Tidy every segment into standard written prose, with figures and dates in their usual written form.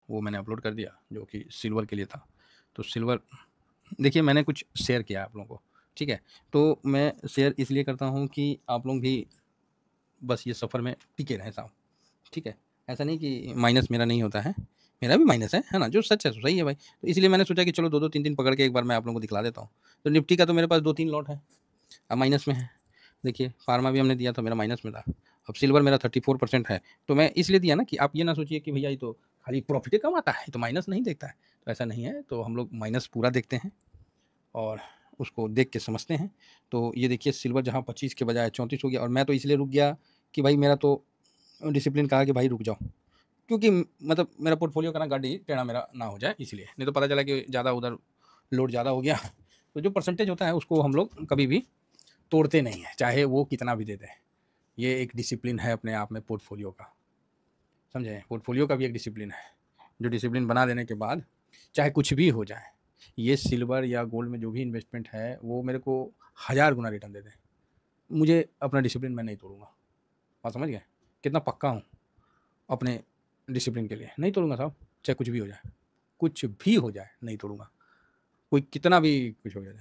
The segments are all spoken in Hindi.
वो मैंने अपलोड कर दिया जो कि सिल्वर के लिए था। तो सिल्वर देखिए मैंने कुछ शेयर किया आप लोगों को, ठीक है। तो मैं शेयर इसलिए करता हूँ कि आप लोग भी बस ये सफ़र में टिके रहें साहब, ठीक है। ऐसा नहीं कि माइनस मेरा नहीं होता है, मेरा भी माइनस है ना? जो सच है सो सही है भाई। तो इसलिए मैंने सोचा कि चलो 2-2 3-3 पकड़ के एक बार मैं आप लोगों को दिखला देता हूँ। तो निफ्टी का तो मेरे पास 2-3 लॉट है, अब माइनस में है। देखिए फार्मा भी हमने दिया था, मेरा माइनस में था। अब सिल्वर मेरा 34% है, तो मैं इसलिए दिया ना कि आप ये ना सोचिए कि भैया ये तो खाली प्रॉफिट ही कमाता है, तो माइनस नहीं देखता है। तो ऐसा नहीं है, तो हम लोग माइनस पूरा देखते हैं और उसको देख के समझते हैं। तो ये देखिए सिल्वर जहाँ 25 के बजाय 34 हो गया, और मैं तो इसलिए रुक गया कि भाई मेरा तो डिसिप्लिन कहा कि भाई रुक जाओ, क्योंकि मतलब मेरा पोर्टफोलियो का ना गाड़ी टेढ़ा मेरा ना हो जाए इसलिए। नहीं तो पता चला कि ज़्यादा उधर लोड ज़्यादा हो गया तो जो परसेंटेज होता है उसको हम लोग कभी भी तोड़ते नहीं हैं, चाहे वो कितना भी दे दें। ये एक डिसिप्लिन है अपने आप में पोर्टफोलियो का, समझे? पोर्टफोलियो का भी एक डिसिप्लिन है, जो डिसिप्लिन बना देने के बाद चाहे कुछ भी हो जाए, ये सिल्वर या गोल्ड में जो भी इन्वेस्टमेंट है वो मेरे को 1000 गुना रिटर्न दे दें, मुझे अपना डिसिप्लिन मैं नहीं तोड़ूंगा। बात समझ गए? कितना पक्का हूँ अपने डिसिप्लिन के लिए, नहीं तोड़ूंगा साहब, चाहे कुछ भी हो जाए, कुछ भी हो जाए नहीं तोड़ूंगा। कोई कितना भी कुछ हो जाए,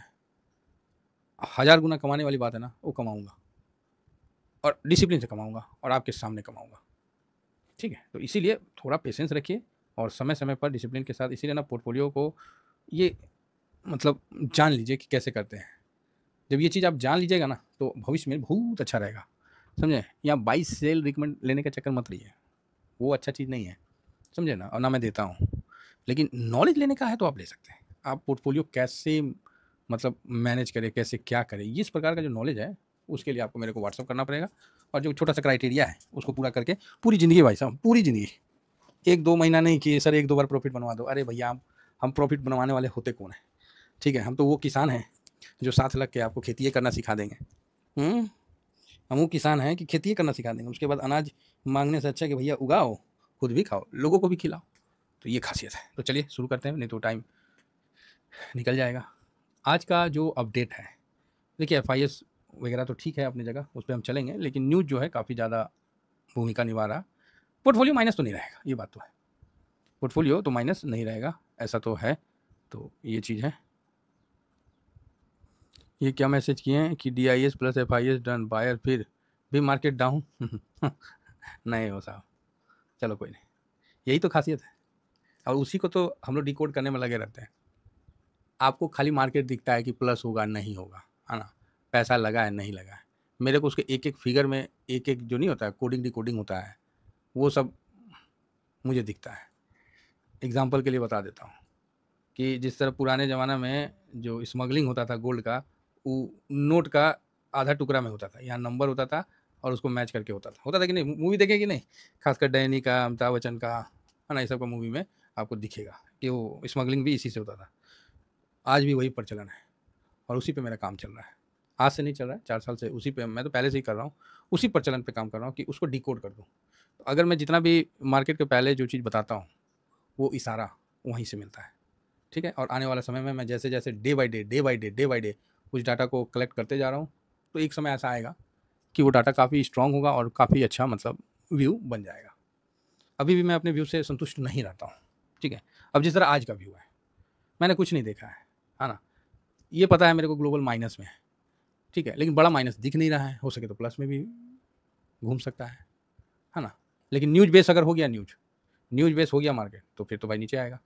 1000 गुना कमाने वाली बात है ना, वो कमाऊंगा और डिसिप्लिन से कमाऊंगा और आपके सामने कमाऊंगा, ठीक है। तो इसीलिए थोड़ा पेशेंस रखिए और समय समय पर डिसिप्लिन के साथ, इसीलिए ना पोर्टफोलियो को ये मतलब जान लीजिए कि कैसे करते हैं। जब ये चीज़ आप जान लीजिएगा ना तो भविष्य में बहुत अच्छा रहेगा, समझे? यहाँ बाई सेल रिकमेंड लेने का चक्कर मत रहिए, वो अच्छा चीज़ नहीं है, समझे ना? और ना मैं देता हूँ, लेकिन नॉलेज लेने का है तो आप ले सकते हैं। आप पोर्टफोलियो कैसे मतलब मैनेज करें, कैसे क्या करें, इस प्रकार का जो नॉलेज है उसके लिए आपको मेरे को व्हाट्सअप करना पड़ेगा, और जो छोटा सा क्राइटेरिया है उसको पूरा करके पूरी ज़िंदगी भाई साहब, पूरी ज़िंदगी, 1-2 महीना नहीं कि सर 1-2 बार प्रॉफिट बनवा दो। अरे भैया हम प्रॉफिट बनवाने वाले होते कौन है, ठीक है? हम तो वो किसान हैं जो साथ लग के आपको खेती करना सिखा देंगे। हम वो किसान हैं कि खेती करना सिखा देंगे, उसके बाद अनाज मांगने से अच्छा कि भैया उगाओ, खुद भी खाओ, लोगों को भी खिलाओ। तो ये खासियत है। तो चलिए शुरू करते हैं, नहीं तो टाइम निकल जाएगा। आज का जो अपडेट है, देखिए एफ वगैरह तो ठीक है अपनी जगह, उस पर हम चलेंगे, लेकिन न्यूज़ जो है काफ़ी ज़्यादा भूमिका निभा रहा। पोर्टफोलियो माइनस तो नहीं रहेगा, ये बात तो है, पोर्टफोलियो तो माइनस नहीं रहेगा, ऐसा तो है। तो ये चीज़ है। ये क्या मैसेज किए हैं कि DIS plus FIS done buyer फिर भी मार्केट डाउन नहीं हो साहब, चलो कोई नहीं, यही तो खासियत है, और उसी को तो हम लोग डिकोड करने में लगे रहते हैं। आपको खाली मार्केट दिखता है कि प्लस होगा नहीं होगा, है ना? पैसा लगा है नहीं लगा है, मेरे को उसके एक एक फिगर में एक एक जो नहीं होता है कोडिंग डिकोडिंग होता है, वो सब मुझे दिखता है। एग्जाम्पल के लिए बता देता हूँ कि जिस तरह पुराने ज़माना में जो स्मगलिंग होता था गोल्ड का, वो नोट का आधा टुकड़ा में होता था, यहाँ नंबर होता था और उसको मैच करके होता था कि नहीं? मूवी देखे कि नहीं? खासकर डैनी का, अमिताभ बच्चन का, है ना, ये सब का मूवी में आपको दिखेगा कि वो स्मगलिंग भी इसी से होता था। आज भी वही प्रचलन है और उसी पे मेरा काम चल रहा है। आज से नहीं चल रहा है, 4 साल से उसी पे, मैं तो पहले से ही कर रहा हूँ, उसी प्रचलन पे काम कर रहा हूँ कि उसको डिकोड कर दूँ। तो अगर मैं जितना भी मार्केट के पहले जो चीज़ बताता हूँ, वो इशारा वहीं से मिलता है, ठीक है? और आने वाला समय में मैं जैसे-जैसे डे बाय डे उस डाटा को कलेक्ट करते जा रहा हूँ, तो एक समय ऐसा आएगा कि वो डाटा काफ़ी स्ट्रॉन्ग होगा और काफ़ी अच्छा मतलब व्यू बन जाएगा। अभी भी मैं अपने व्यू से संतुष्ट नहीं रहता हूँ, ठीक है? अब जिस तरह आज का व्यू है, मैंने कुछ नहीं देखा है ना? ये पता है मेरे को ग्लोबल माइनस में है, ठीक है? लेकिन बड़ा माइनस दिख नहीं रहा है, हो सके तो प्लस में भी घूम सकता है ना? लेकिन न्यूज़ बेस अगर हो गया, न्यूज़ बेस हो गया मार्केट, तो फिर तो भाई नीचे आएगा।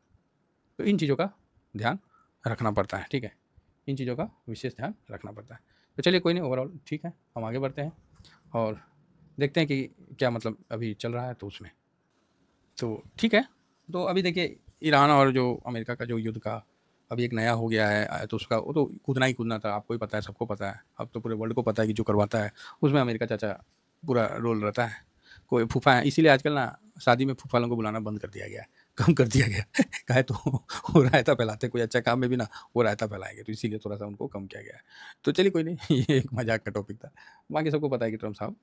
तो इन चीज़ों का ध्यान रखना पड़ता है, ठीक है? इन चीज़ों का विशेष ध्यान रखना पड़ता है। तो चलिए कोई नहीं, ओवरऑल ठीक है, हम आगे बढ़ते हैं और देखते हैं कि क्या मतलब अभी चल रहा है तो उसमें। तो ठीक है, तो अभी देखिए ईरान और जो अमेरिका का जो युद्ध का अभी एक नया हो गया है, तो उसका वो तो कूदना ही कूदना था, आपको ही पता है, सबको पता है, अब तो पूरे वर्ल्ड को पता है कि जो करवाता है उसमें अमेरिका चाचा पूरा रोल रहता है। कोई फूफा है, इसीलिए आजकल ना शादी में फूफा लोगों को बुलाना बंद कर दिया गया है, कम कर दिया गया है। काहे तो वो रायता फैलाते, कोई अच्छा काम में भी ना वो रायता फैलाएंगे, तो इसीलिए थोड़ा सा उनको कम किया गया है। तो चलिए कोई नहीं, ये एक मजाक का टॉपिक था, बाकी सबको पता है कि ट्रम्प साहब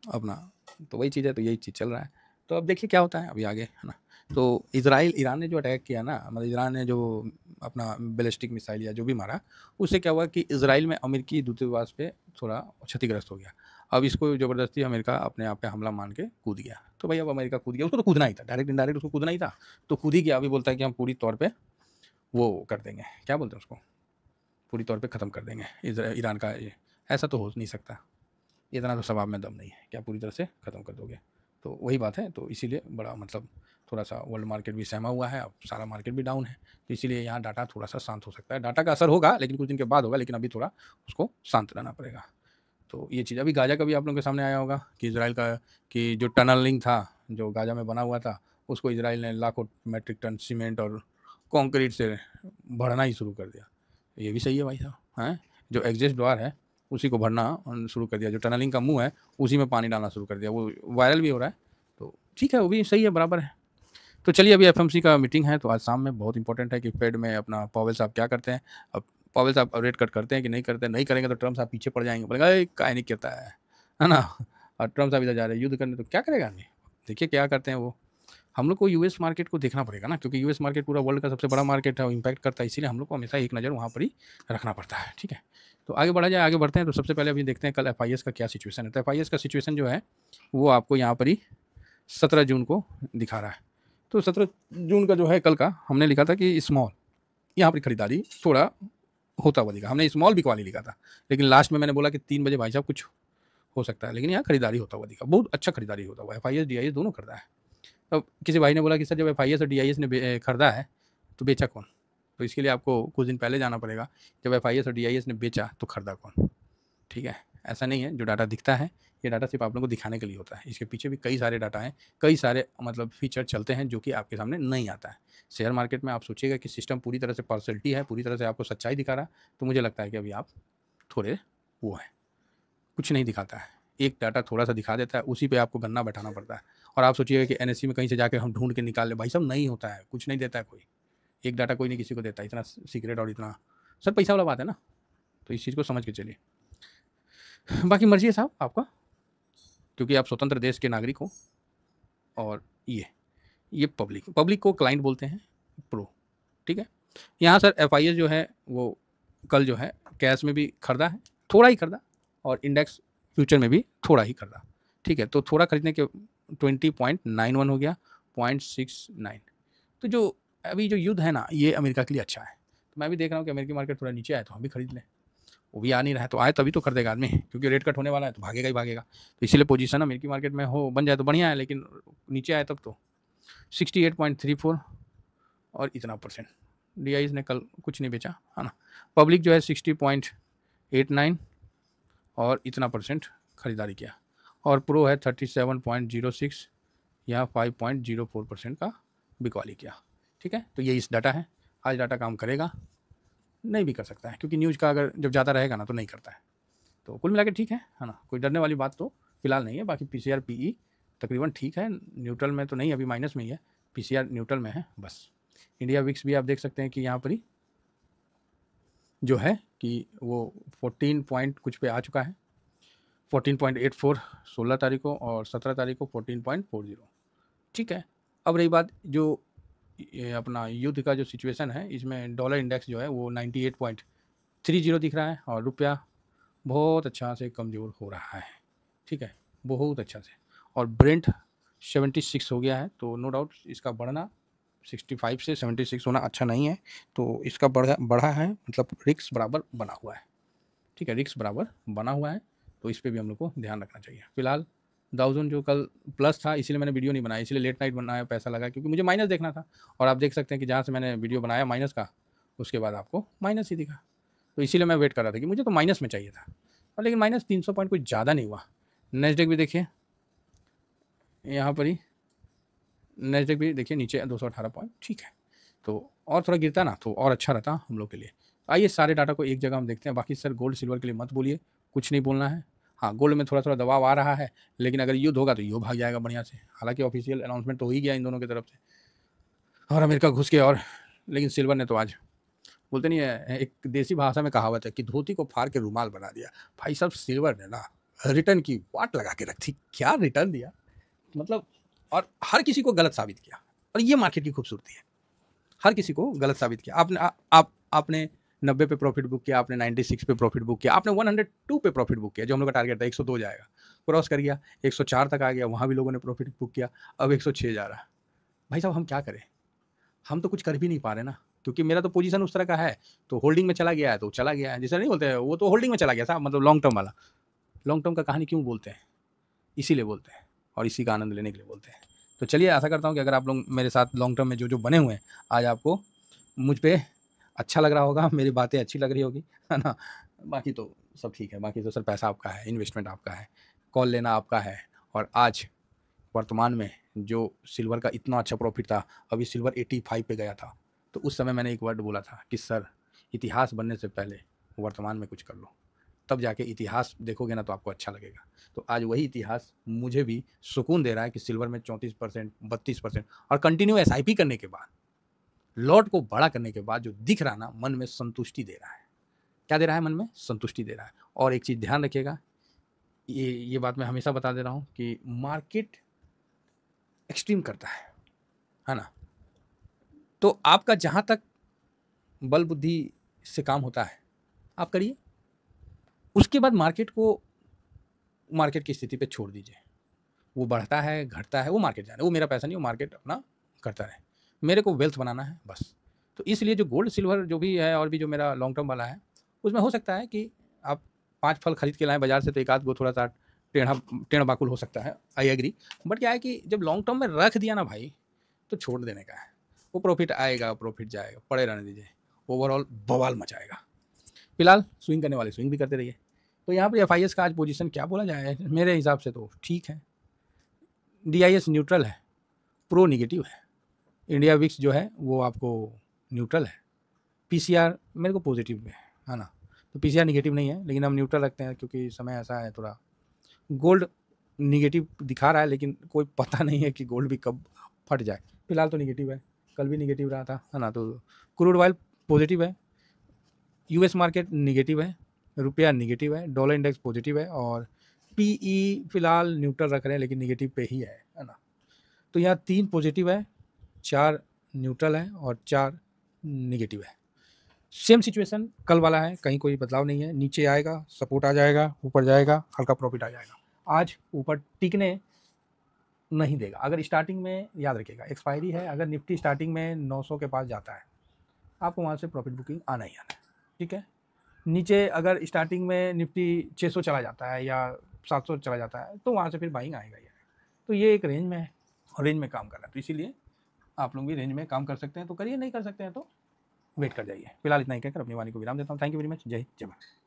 अपना, तो वही चीज़ है, तो यही चीज़ चल रहा है। तो अब देखिए क्या होता है अभी आगे, है ना? तो इज़राइल ईरान ने जो अटैक किया ना, मतलब ईरान ने जो अपना बैलिस्टिक मिसाइल या जो भी मारा, उससे क्या हुआ कि इज़राइल में अमेरिकी दूतावास पे थोड़ा क्षतिग्रस्त हो गया। अब इसको ज़बरदस्ती अमेरिका अपने आप पे हमला मान के कूद गया। तो भाई अब अमेरिका कूद गया, उसको तो कूदना ही था, डायरेक्ट इनडायरेक्ट उसको कूदना ही था, तो कूद ही गया। अभी बोलता है कि हम पूरी तौर पे वो कर देंगे, क्या बोलते हैं उसको, पूरी तौर पे ख़त्म कर देंगे ईरान का ये। ऐसा तो हो नहीं सकता, इतना तो सवाब में दम नहीं है, क्या पूरी तरह से ख़त्म कर दोगे। तो वही बात है, तो इसीलिए बड़ा मतलब थोड़ा सा वर्ल्ड मार्केट भी सहमा हुआ है, अब सारा मार्केट भी डाउन है, तो इसीलिए यहाँ डाटा थोड़ा सा शांत हो सकता है। डाटा का असर होगा लेकिन कुछ दिन के बाद होगा, लेकिन अभी थोड़ा उसको शांत रहना पड़ेगा। तो ये चीज़ अभी गाज़ा का भी आप लोगों के सामने आया होगा कि इजराइल का कि जो टनलिंग था जो गाज़ा में बना हुआ था, उसको इजराइल ने लाखों मेट्रिक टन सीमेंट और कंक्रीट से भरना ही शुरू कर दिया। ये भी सही है भाई साहब, हैं जो एग्जिस्ट द्वार है उसी को भरना शुरू कर दिया, जो टनलिंग का मुंह है उसी में पानी डालना शुरू कर दिया, वो वायरल भी हो रहा है। तो ठीक है, वो भी सही है, बराबर है। तो चलिए, अभी एफएमसी का मीटिंग है, तो आज शाम में बहुत इंपॉर्टेंट है कि फेड में अपना पावेल साहब क्या करते हैं। अब पावेल साहब रेट कट करते हैं कि नहीं करते, नहीं करेंगे तो ट्रम्प साहब पीछे पड़ जाएंगे, बोलेगा काय नहीं कहता है ना। और ट्रम्प साहब इधर जा रहे हैं युद्ध करने, तो क्या करेगा आदमी। देखिए क्या करते हैं वो। हम लोग को यूएस मार्केट को देखना पड़ेगा ना, क्योंकि यूएस मार्केट पूरा वर्ल्ड का सबसे बड़ा मार्केट है, वो इम्पैक्ट करता है, इसीलिए हम लोग को हमेशा एक नज़र वहाँ पर ही रखना पड़ता है। ठीक है, तो आगे बढ़ा जाए, आगे बढ़ते हैं। तो सबसे पहले अभी देखते हैं कल एफआईएस का क्या सिचुएशन है। तो एफआईएस का सिचुएशन जो है वो आपको यहाँ पर ही 17 जून को दिखा रहा है। तो 17 जून का जो है कल का हमने लिखा था कि स्मॉल यहाँ पर खरीदारी थोड़ा होता हुआ दिखा, हमने स्मॉल बिकवाली लिखा था, लेकिन लास्ट में मैंने बोला कि 3 बजे भाई साहब कुछ हो सकता है, लेकिन यहाँ खरीदारी होता हुआ दिखा, बहुत अच्छा खरीदारी होता हुआ। एफआईएस डीआईएस दोनों खरीदा है। अब किसी भाई ने बोला कि सर जब एफआईएस और डीआईएस ने खरीदा है तो बेचा कौन। तो इसके लिए आपको कुछ दिन पहले जाना पड़ेगा, जब एफआईएस और डीआईएस ने बेचा तो खरीदा कौन। ठीक है, ऐसा नहीं है, जो डाटा दिखता है ये डाटा सिर्फ आप लोगों को दिखाने के लिए होता है, इसके पीछे भी कई सारे डाटा हैं, कई सारे मतलब फीचर चलते हैं जो कि आपके सामने नहीं आता है। शेयर मार्केट में आप सोचिएगा कि सिस्टम पूरी तरह से पार्शलिटी है, पूरी तरह से आपको सच्चाई दिखा रहा है, तो मुझे लगता है कि अभी आप थोड़े वो हैं, कुछ नहीं दिखाता है, एक डाटा थोड़ा सा दिखा देता है, उसी पे आपको गन्ना बैठाना पड़ता है। और आप सोचिएगा कि एनएससी में कहीं से जाकर हम ढूंढ के निकाल ले, भाई साहब नहीं होता है, कुछ नहीं देता है कोई, एक डाटा कोई नहीं किसी को देता, इतना सीक्रेट और इतना सर पैसा वाला बात है ना, तो इस चीज़ को समझ के चलिए। बाकी मर्जी है साहब आपका, क्योंकि आप स्वतंत्र देश के नागरिक हो। और ये पब्लिक को क्लाइंट बोलते हैं प्रो। ठीक है, यहाँ सर एफआईएस जो है वो कल जो है कैश में भी खरीदा है, थोड़ा ही खरीदा, और इंडेक्स फ्यूचर में भी थोड़ा ही खरीदा। ठीक है, तो थोड़ा खरीदने के 20.91 हो गया 0.69। तो जो अभी जो युद्ध है ना ये अमेरिका के लिए अच्छा है, तो मैं भी देख रहा हूँ कि अमेरिकी मार्केट थोड़ा नीचे आए तो हम भी खरीद लें। वो भी आ नहीं रहा है, तो आए तभी तो कर देगा आदमी, क्योंकि रेट कट होने वाला है तो भागेगा ही भागेगा। तो इसीलिए पोजीशन अमेरिकी मार्केट में हो बन जाए तो बढ़िया है, लेकिन नीचे आए तब तो 68.34 और इतना परसेंट। डीआईएस ने कल कुछ नहीं बेचा है ना। पब्लिक जो है 60.89 और इतना परसेंट खरीदारी किया, और प्रो है 37.06 या 5.04% का बिकवाली किया। ठीक है, तो ये इस डाटा है, आज डाटा काम करेगा, नहीं भी कर सकता है, क्योंकि न्यूज़ का अगर जब ज़्यादा रहेगा ना तो नहीं करता है। तो कुल मिला के ठीक है ना, कोई डरने वाली बात तो फिलहाल नहीं है। बाकी पीसीआर पीई तकरीबन ठीक है, न्यूट्रल में तो नहीं, अभी माइनस में ही है, पीसीआर न्यूट्रल में है बस। इंडिया विक्स भी आप देख सकते हैं कि यहाँ पर ही जो है कि वो 14 पॉइंट कुछ पे आ चुका है, 14.84 16 तारीख को, और 17 तारीख को 14.40। ठीक है, अब रही बात जो ये अपना युद्ध का जो सिचुएशन है, इसमें डॉलर इंडेक्स जो है वो 98.30 दिख रहा है, और रुपया बहुत अच्छा से कमज़ोर हो रहा है। ठीक है, बहुत अच्छा से, और ब्रेंट 76 हो गया है, तो नो डाउट इसका बढ़ना 65 से 76 होना अच्छा नहीं है, तो इसका बढ़ा है, मतलब रिस्क बराबर बना हुआ है। ठीक है, रिस्क बराबर बना हुआ है, तो इस पर भी हम लोग को ध्यान रखना चाहिए। फिलहाल डाउजोन जो कल प्लस था, इसीलिए मैंने वीडियो नहीं बनाया, इसलिए लेट नाइट बनाया, पैसा लगा, क्योंकि मुझे माइनस देखना था। और आप देख सकते हैं कि जहाँ से मैंने वीडियो बनाया माइनस का, उसके बाद आपको माइनस ही दिखा, तो इसीलिए मैं वेट कर रहा था कि मुझे तो माइनस में चाहिए था, और लेकिन माइनस 300 पॉइंट कुछ ज़्यादा नहीं हुआ। नेस्डेक भी देखिए यहाँ पर ही, नेस्डेक भी देखिए नीचे 218 पॉइंट। ठीक है, तो और थोड़ा गिरता ना तो और अच्छा रहता हम लोग के लिए। आइए सारे डाटा को एक जगह हम देखते हैं। बाकी सर गोल्ड सिल्वर के लिए मत बोलिए, कुछ नहीं बोलना है। हाँ, गोल्ड में थोड़ा थोड़ा दबाव आ रहा है, लेकिन अगर युद्ध होगा तो यो भाग जाएगा बढ़िया से। हालांकि ऑफिशियल अनाउंसमेंट तो हो ही गया इन दोनों की तरफ से, और अमेरिका घुस के, और लेकिन सिल्वर ने तो आज बोलते नहीं है, एक देसी भाषा में कहावत है कि धोती को फाड़ के रुमाल बना दिया। भाई साहब सिल्वर ने ना रिटर्न की वाट लगा के रखी, क्या रिटर्न दिया मतलब, और हर किसी को गलत साबित किया। और ये मार्केट की खूबसूरती है, हर किसी को गलत साबित किया। आपने 90 पे प्रॉफिट बुक किया, आपने 96 पे प्रॉफिट बुक किया, आपने 102 पे प्रॉफिट बुक किया, जो हम लोग का टारगेट था 102 जाएगा, क्रॉस कर गया, 104 तक आ गया, वहाँ भी लोगों ने प्रॉफिट बुक किया, अब 106 जा रहा है। भाई साहब हम क्या करें? हम तो कुछ कर भी नहीं पा रहे ना, क्योंकि मेरा तो पोजीशन उस तरह का है, तो होल्डिंग में चला गया है तो चला गया है, जैसे नहीं बोलते हैं, वो तो होल्डिंग में चला गया था, मतलब लॉन्ग टर्म वाला। लॉन्ग टर्म का कहानी क्यों बोलते हैं? इसीलिए बोलते हैं और इसी का आनंद लेने के लिए बोलते हैं। तो चलिए, आशा करता हूँ कि अगर आप लोग मेरे साथ लॉन्ग टर्म में जो बने हुए हैं, आज आपको मुझ पे अच्छा लग रहा होगा, मेरी बातें अच्छी लग रही होगी, है ना? बाकी तो सब ठीक है, बाकी तो सर पैसा आपका है, इन्वेस्टमेंट आपका है, कॉल लेना आपका है। और आज वर्तमान में जो सिल्वर का इतना अच्छा प्रॉफिट था, अभी सिल्वर 85 पे गया था, तो उस समय मैंने एक वर्ड बोला था कि सर इतिहास बनने से पहले वर्तमान में कुछ कर लो, तब जाके इतिहास देखोगे ना तो आपको अच्छा लगेगा। तो आज वही इतिहास मुझे भी सुकून दे रहा है कि सिल्वर में 34%, 32% और कंटिन्यू एसआईपी करने के बाद, लॉट को बड़ा करने के बाद जो दिख रहा ना, मन में संतुष्टि दे रहा है। क्या दे रहा है? मन में संतुष्टि दे रहा है। और एक चीज़ ध्यान रखिएगा, ये बात मैं हमेशा बता दे रहा हूँ कि मार्केट एक्सट्रीम करता है ना? तो आपका जहाँ तक बल बुद्धि से काम होता है, आप करिए। उसके बाद मार्केट की स्थिति पे छोड़ दीजिए। वो बढ़ता है, घटता है, वो मार्केट जाने, वो मेरा पैसा नहीं, वो मार्केट अपना करता रहे। मेरे को वेल्थ बनाना है बस। तो इसलिए जो गोल्ड, सिल्वर जो भी है और भी जो मेरा लॉन्ग टर्म वाला है, उसमें हो सकता है कि आप 5 फल खरीद के लाएँ बाज़ार से, तो एक आध गो थोड़ा-सा टेढ़ा बाकुल हो सकता है, आई एग्री। बट क्या है कि जब लॉन्ग टर्म में रख दिया ना भाई, तो छोड़ देने का है। वो प्रॉफ़िट आएगा, प्रॉफ़िट जाएगा, पड़े रहने दीजिए। ओवरऑल बवाल मचाएगा। फिलहाल स्विंग करने वाले स्विंग भी करते रहिए। तो यहाँ पे एफआईएस का आज पोजीशन क्या बोला जाए, मेरे हिसाब से तो ठीक है। डीआईएस न्यूट्रल है, प्रो निगेटिव है। इंडिया विक्स जो है वो आपको न्यूट्रल है। पीसीआर मेरे को पॉजिटिव में है ना, तो पीसीआर निगेटिव नहीं है, लेकिन हम न्यूट्रल रखते हैं क्योंकि समय ऐसा है थोड़ा। गोल्ड निगेटिव दिखा रहा है, लेकिन कोई पता नहीं है कि गोल्ड भी कब फट जाए। फिलहाल तो निगेटिव है, कल भी निगेटिव रहा था, है ना। तो क्रूड ऑयल पॉजिटिव है, यूएस मार्केट निगेटिव है, रुपया निगेटिव है, डॉलर इंडेक्स पॉजिटिव है, और पीई फिलहाल न्यूट्रल रख रहे हैं, लेकिन निगेटिव पे ही है ना। तो यहाँ 3 पॉजिटिव है, 4 न्यूट्रल है और 4 निगेटिव है। सेम सिचुएशन कल वाला है, कहीं कोई बदलाव नहीं है। नीचे आएगा, सपोर्ट आ जाएगा, ऊपर जाएगा, हल्का प्रॉफिट आ जाएगा। आज ऊपर टिकने नहीं देगा। अगर स्टार्टिंग में, याद रखिएगा एक्सपायरी है, अगर निफ्टी स्टार्टिंग में 900 के पास जाता है, आपको वहाँ से प्रॉफिट बुकिंग आना ही आना है, ठीक है। नीचे अगर स्टार्टिंग में निफ्टी 600 चला जाता है या 700 चला जाता है, तो वहाँ से फिर बाइंग आएगा ही आएगा। तो ये एक रेंज में है और रेंज में काम कर रहा है, तो इसीलिए आप लोग भी रेंज में काम कर सकते हैं तो करिए, नहीं कर सकते हैं तो वेट कर जाइए। फिलहाल इतना ही कहकर अपनी वाणी को विराम देता हूँ। Thank you very much. जय हिंद, जय भारत।